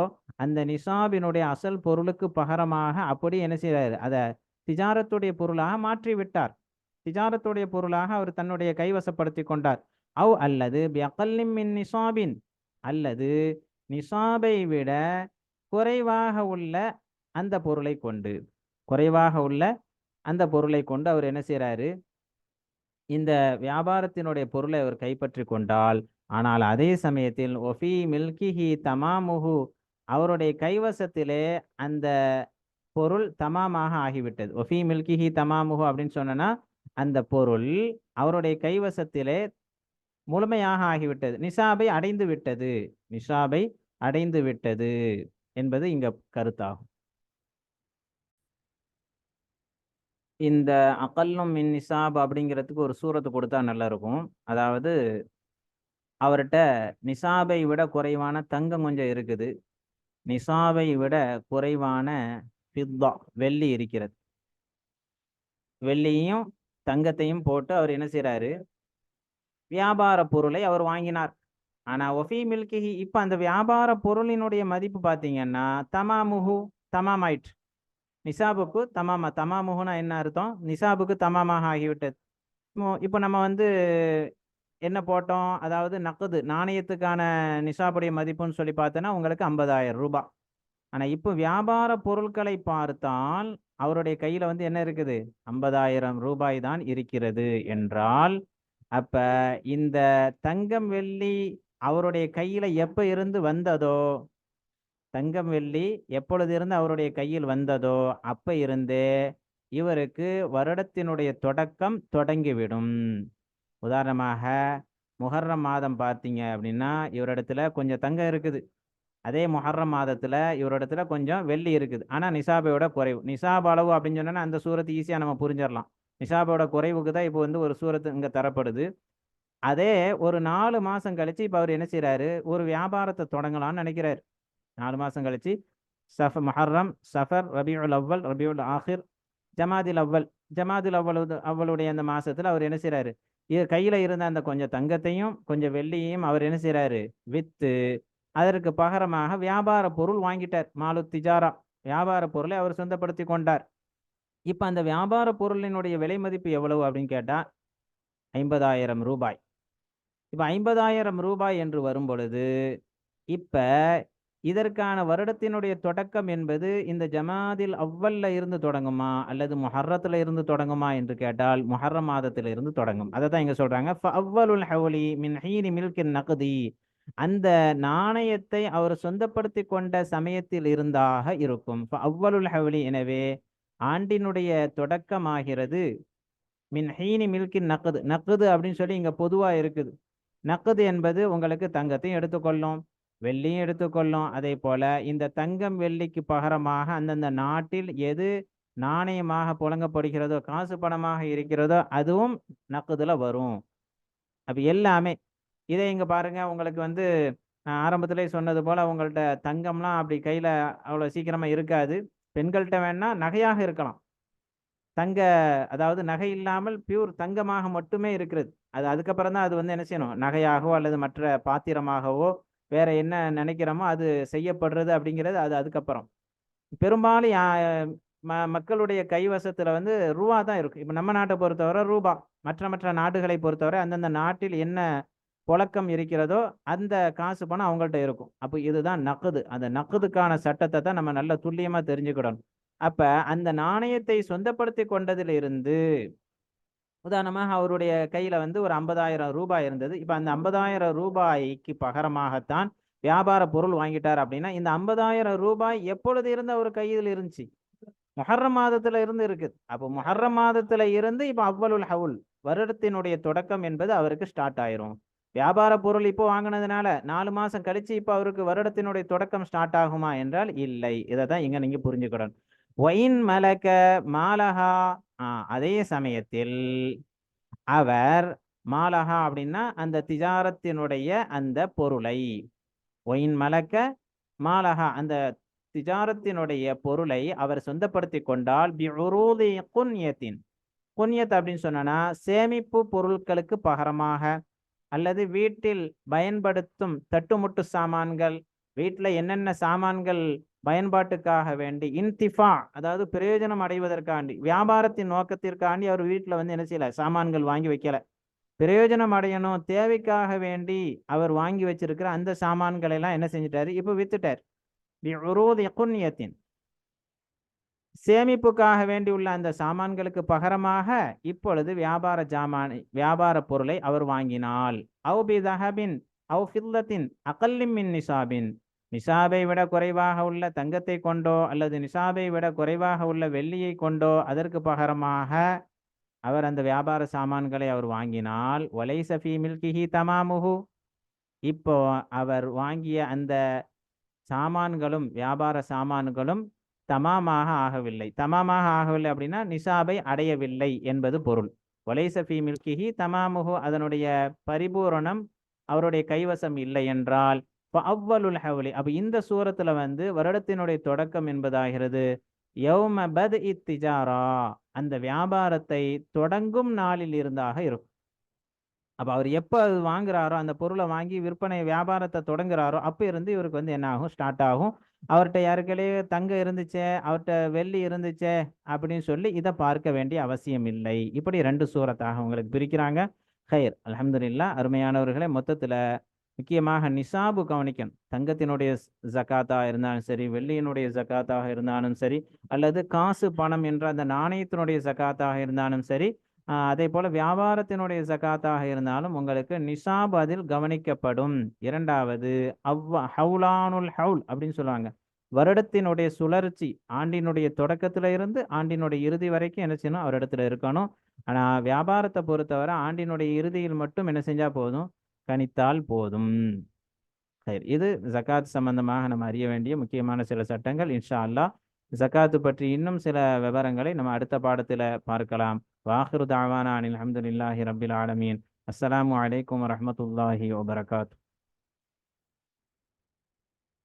அந்த நிசாபினுடைய அசல் பொருளுக்கு பகரமாக அப்படி என்ன செய்றாரு, அதை திஜாரத்துடைய பொருளாக மாற்றி விட்டார். திஜாரத்துடைய பொருளாக அவர் தன்னுடைய கைவசப்படுத்தி கொண்டார். அவ் அல்லது பிஅகல்லின் மின் நிசாபின், அல்லது நிசாபை விட குறைவாக உள்ள அந்த பொருளை கொண்டு, குறைவாக உள்ள அந்த பொருளை கொண்டு அவர் என்ன செய்றாரு, இந்த வியாபாரத்தினுடைய பொருளை அவர் கைப்பற்றி கொண்டால், ஆனால் அதே சமயத்தில் ஒஃபி மில்கிஹி தமாமுஹு, அவருடைய கைவசத்திலே அந்த பொருள் தமாமாக ஆகிவிட்டது. ஒஃபி மில்கிஹி தமாமுஹு அப்படின்னு சொன்னா, அந்த பொருள் அவருடைய கைவசத்திலே முழுமையாக ஆகிவிட்டது, நிசாபை அடைந்து விட்டது, நிசாபை அடைந்து விட்டது என்பது இங்க கருத்தாகும். இந்த அகல்லும் மின் நிசாப் அப்படிங்கிறதுக்கு ஒரு சூரத்து கொடுத்தா நல்லா இருக்கும். அதாவது அவர்கிட்ட நிசாபை விட குறைவான தங்கம் கொஞ்சம் இருக்குது, நிசாபை விட குறைவான ஃபித்தா வெள்ளி இருக்கிறது. வெள்ளியையும் தங்கத்தையும் போட்டு அவர் என்ன செய்றாரு, வியாபார பொருளை அவர் வாங்கினார். ஆனா ஒஃபி மில்கிஹி, இப்ப அந்த வியாபார பொருளினுடைய மதிப்பு பார்த்தீங்கன்னா தமாமுஹு, தமாமாயிற்று. நிசாபுக்கு தமாமுஹுனா என்ன அர்த்தம், நிசாபுக்கு தமாமாக ஆகிவிட்டது. இப்போ நம்ம வந்து என்ன போட்டோம், அதாவது நக்குது நாணயத்துக்கான நிசாபுடைய மதிப்புன்னு சொல்லி பார்த்தோன்னா உங்களுக்கு 50,000 ரூபாய். ஆனா இப்போ வியாபார பொருட்களை பார்த்தால் அவருடைய கையில வந்து என்ன இருக்குது, 50,000 ரூபாய் தான் இருக்கிறது என்றால், அப்ப இந்த தங்கம் வெள்ளி அவருடைய கையில எப்ப இருந்து வந்ததோ, தங்கம் வெள்ளி எப்பொழுது இருந்து அவருடைய கையில் வந்ததோ அப்ப இருந்தே இவருக்கு வருடத்தினுடைய தொடக்கம் தொடங்கிவிடும். உதாரணமாக முஹர்ரம் மாதம் பார்த்தீங்க அப்படின்னா இவரிடத்துல கொஞ்சம் தங்கம் இருக்குது, அதே முஹர்ரம் மாதத்துல இவரிடத்துல கொஞ்சம் வெள்ளி இருக்குது. ஆனா நிசாபையோட குறைவு. நிசாப் அளவு அப்படின்னு சொன்னா அந்த சூரத்து ஈஸியா நம்ம புரிஞ்சிடலாம். நிசாபோட குறைவுக்கு தான் இப்போ வந்து ஒரு சூரத்து இங்க தரப்படுது. அதே ஒரு 4 மாசம் கழிச்சு இப்ப அவர் என்ன செய்யறாரு, ஒரு வியாபாரத்தை தொடங்கலாம்னு நினைக்கிறாரு. 4 மாசம் கழிச்சு முஹர்ரம், சஃபர், ரபியுல் அவ்வல், ரபியுல் ஆஹிர், ஜமாதில் அவ்வல், ஜமாதில் அவ்வளுடைய அந்த மாசத்துல அவர் என்ன செய்யறாரு, கையில இருந்த அந்த கொஞ்சம் தங்கத்தையும் கொஞ்சம் வெள்ளியையும் அவர் என்ன செய்யறாரு, வித்து அதற்கு பகரமாக வியாபார பொருள் வாங்கிட்டார். மாலு திஜாரா, வியாபார பொருளை அவர் சொந்தப்படுத்தி கொண்டார். இப்ப அந்த வியாபார பொருளினுடைய விலை மதிப்பு எவ்வளவு அப்படின்னு கேட்டா 50,000 ரூபாய். இப்ப 50,000 ரூபாய் என்று வரும் பொழுது, இப்ப இதற்கான வருடத்தினுடைய தொடக்கம் என்பது இந்த ஜமாதில் அவ்வல்ல இருந்து தொடங்குமா அல்லது முஹர்ரத்துல இருந்து தொடங்குமா என்று கேட்டால் முஹர்ரம் மாதத்துல இருந்து தொடங்கும். அதை தான் இங்க சொல்றாங்க, ஃபஅவ்வலுல் ஹவ்லி மின் ஹீனி மில்கின் நக்தி, அந்த நாணயத்தை அவர் சொந்தப்படுத்தி கொண்ட சமயத்தில் இருந்தாக இருக்கும். ஃபஅவ்வலுல் ஹவ்லி, எனவே ஆண்டினுடைய தொடக்கமாகிறது மின் ஹீனி மில்கின் நக்து. நக்து அப்படின்னு சொல்லி இங்க பொதுவா இருக்குது. நக்து என்பது உங்களுக்கு தங்கத்தையும் எடுத்துக்கொள்ளும், வெள்ளியும் எடுத்துக்கொள்ளும். அதே போல இந்த தங்கம் வெள்ளிக்கு பகரமாக அந்தந்த நாட்டில் எது நாணயமாக புழங்கப்படுகிறதோ, காசு பணமாக இருக்கிறதோ அதுவும் நக்குதுல வரும். அப்ப எல்லாமே இதை இங்க பாருங்க, உங்களுக்கு வந்து ஆரம்பத்திலே சொன்னது போல உங்கள்ட்ட தங்கம்லாம் அப்படி கையில அவ்வளவு சீக்கிரமா இருக்காது. பெண்கள்கிட்ட வேணா நகையாக இருக்கலாம், தங்க அதாவது நகை இல்லாமல் பியூர் தங்கமாக மட்டுமே இருக்கிறது. அதுக்கப்புறம் தான் அது வந்து என்ன செய்யணும், நகையாகவோ அல்லது மற்ற பாத்திரமாகவோ வேற என்ன நினைக்கிறோமோ அது செய்யப்படுறது அப்படிங்கிறது அது அதுக்கப்புறம். பெரும்பாலும் மக்களுடைய கைவசத்துல வந்து ரூபா தான் இருக்கும். இப்ப நம்ம நாட்டை பொறுத்தவரை ரூபா, மற்ற மற்ற நாடுகளை பொறுத்தவரை அந்தந்த நாட்டில் என்ன புழக்கம் இருக்கிறதோ அந்த காசு பணம் அவங்கள்ட்ட இருக்கும். அப்போ இதுதான் நக்குது. அந்த நக்குதுக்கான சட்டத்தை தான் நம்ம நல்ல துல்லியமா தெரிஞ்சுக்கிடணும். அப்ப அந்த நாணயத்தை சொந்தப்படுத்தி கொண்டதிலிருந்து உதாரணமாக அவருடைய கையில வந்து ஒரு 50,000 ரூபாய் இருந்தது. இப்ப அந்த 50,000 ரூபாய்க்கு பகரமாகத்தான் வியாபார பொருள் வாங்கிட்டார் அப்படின்னா, இந்த 50,000 ரூபாய் எப்பொழுது இருந்து அவர் கையில் இருந்துச்சு? முஹர்ரம் மாதத்துல இருந்து இருக்குது. அப்போ முஹர்ரம் மாதத்துல இருந்து இப்ப அவ்வலுல் ஹவுல், வருடத்தினுடைய தொடக்கம் என்பது அவருக்கு ஸ்டார்ட் ஆயிரும். வியாபார பொருள் இப்போ வாங்கினதுனால 4 மாசம் கழிச்சு இப்ப அவருக்கு வருடத்தினுடைய தொடக்கம் ஸ்டார்ட் ஆகுமா என்றால் இல்லை. இதை தான் இங்க நீங்க புரிஞ்சுக்கணும். ஒயின் மலக்க மாலஹா, அதே சமயத்தில் அவர் மாலஹா அப்படின்னா அந்த திஜாரத்தினுடைய அந்த பொருளை, ஒயின் மலக்க மாலஹா அந்த திஜாரத்தினுடைய பொருளை அவர் சொந்தப்படுத்தி கொண்டால் பிஉரூதி குன்யத்தின், குன்யத் அப்படின்னு சொன்னா சேமிப்பு பொருட்களுக்கு பகரமாக, அல்லது வீட்டில் பயன்படுத்தும் தட்டுமுட்டு சாமான்கள், வீட்டில் என்னென்ன சாமான்கள் பயன்பாட்டுக்காக வேண்டி, இன்திஃபா அதாவது பிரயோஜனம் அடைவதற்காண்டி, வியாபாரத்தின் நோக்கத்திற்காண்டி அவர் வீட்டில் வந்து என்ன செய்யல, சாமான்கள் வாங்கி வைக்கல, பிரயோஜனம் அடையணும் தேவைக்காக வேண்டி அவர் வாங்கி வச்சிருக்கிற அந்த சாமான்களை எல்லாம் என்ன செஞ்சிட்டாரு, இப்போ வித்துட்டார். சேமிப்புக்காக வேண்டியுள்ள அந்த சாமான்களுக்கு பகரமாக இப்பொழுது வியாபார பொருளை அவர் வாங்கினால், அவு பி தஹபின் அவு ஃபில்லத்தின் அகல்லிம் மின் நிசாபின், நிசாபை விட குறைவாக உள்ள தங்கத்தை கொண்டோ அல்லது நிசாபை விட குறைவாக உள்ள வெள்ளியை கொண்டோ அதற்கு பகரமாக அவர் அந்த வியாபார சாமான்களை அவர் வாங்கினால், ஒலைஸ ஃபீ மில்கிஹி தமாமுஹு, இப்போ அவர் வாங்கிய அந்த சாமான்களும் வியாபார சாமான்களும் தமாமாக ஆகவில்லை. தமாமாக ஆகவில்லை அப்படின்னா நிசாபை அடையவில்லை என்பது பொருள். ஒலைஸ ஃபீ மில்கிஹி தமாமுஹு, அதனுடைய பரிபூரணம் அவருடைய கைவசம் இல்லை என்றால் அவ்வலுல் ஹவுலி, அப்ப இந்த சூரத்துல வந்து வருடத்தினுடைய தொடக்கம் என்பதாகிறது யௌம பத் இத்திஜாரா, அந்த வியாபாரத்தை தொடங்கும் நாளில் இருந்தாக இருக்கும். அப்போ அவர் எப்போ அது வாங்குறாரோ, அந்த பொருளை வாங்கி விற்பனை வியாபாரத்தை தொடங்குறாரோ அப்போ இருந்து இவருக்கு வந்து என்ன ஆகும், ஸ்டார்ட் ஆகும். அவர்கிட்ட யாருக்கையே தங்கம் இருந்துச்சே, அவர்கிட்ட வெள்ளி இருந்துச்சே அப்படின்னு சொல்லி இதை பார்க்க வேண்டிய அவசியம் இல்லை. இப்படி 2 சூரத்தாக உங்களுக்கு பிரிக்கிறாங்க. ஹைர், அல்ஹம்துலில்லாஹ். அருமையானவர்களே, மொத்தத்தில் முக்கியமாக நிசாபு கவனிக்கணும். தங்கத்தினுடைய ஜக்காத்தா இருந்தாலும் சரி, வெள்ளியினுடைய ஜக்காத்தாக இருந்தாலும் சரி, அல்லது காசு பணம் என்ற அந்த நாணயத்தினுடைய ஜக்காத்தாக இருந்தாலும் சரி, அதே போல வியாபாரத்தினுடைய ஜக்காத்தாக இருந்தாலும் உங்களுக்கு நிசாப் அதில் கவனிக்கப்படும். இரண்டாவது ஹவுலானுல் ஹவுல் அப்படின்னு சொல்லுவாங்க. வருடத்தினுடைய சுழற்சி ஆண்டினுடைய தொடக்கத்துல இருந்து ஆண்டினுடைய இறுதி வரைக்கும் என்ன செய்யணும், அவரிடத்துல இருக்கணும். ஆனா வியாபாரத்தை பொறுத்தவரை ஆண்டினுடைய இறுதியில் மட்டும் என்ன செஞ்சா போதும், கணித்தால் போதும். சரி, இது ஜக்காத் சம்பந்தமாக நம்ம அறிய வேண்டிய முக்கியமான சில சட்டங்கள். இன்ஷா அல்லாஹ் ஜக்காத்து பற்றி இன்னும் சில விவரங்களை நம்ம அடுத்த பாடத்தில் பார்க்கலாம். வாஹிரு தாவானா அனில் அல்ஹம்துலில்லாஹி ரப்பில் ஆலமீன். அஸ்ஸலாமு அலைக்கும் வரஹ்மத்துல்லாஹி வபரகாத்துஹு.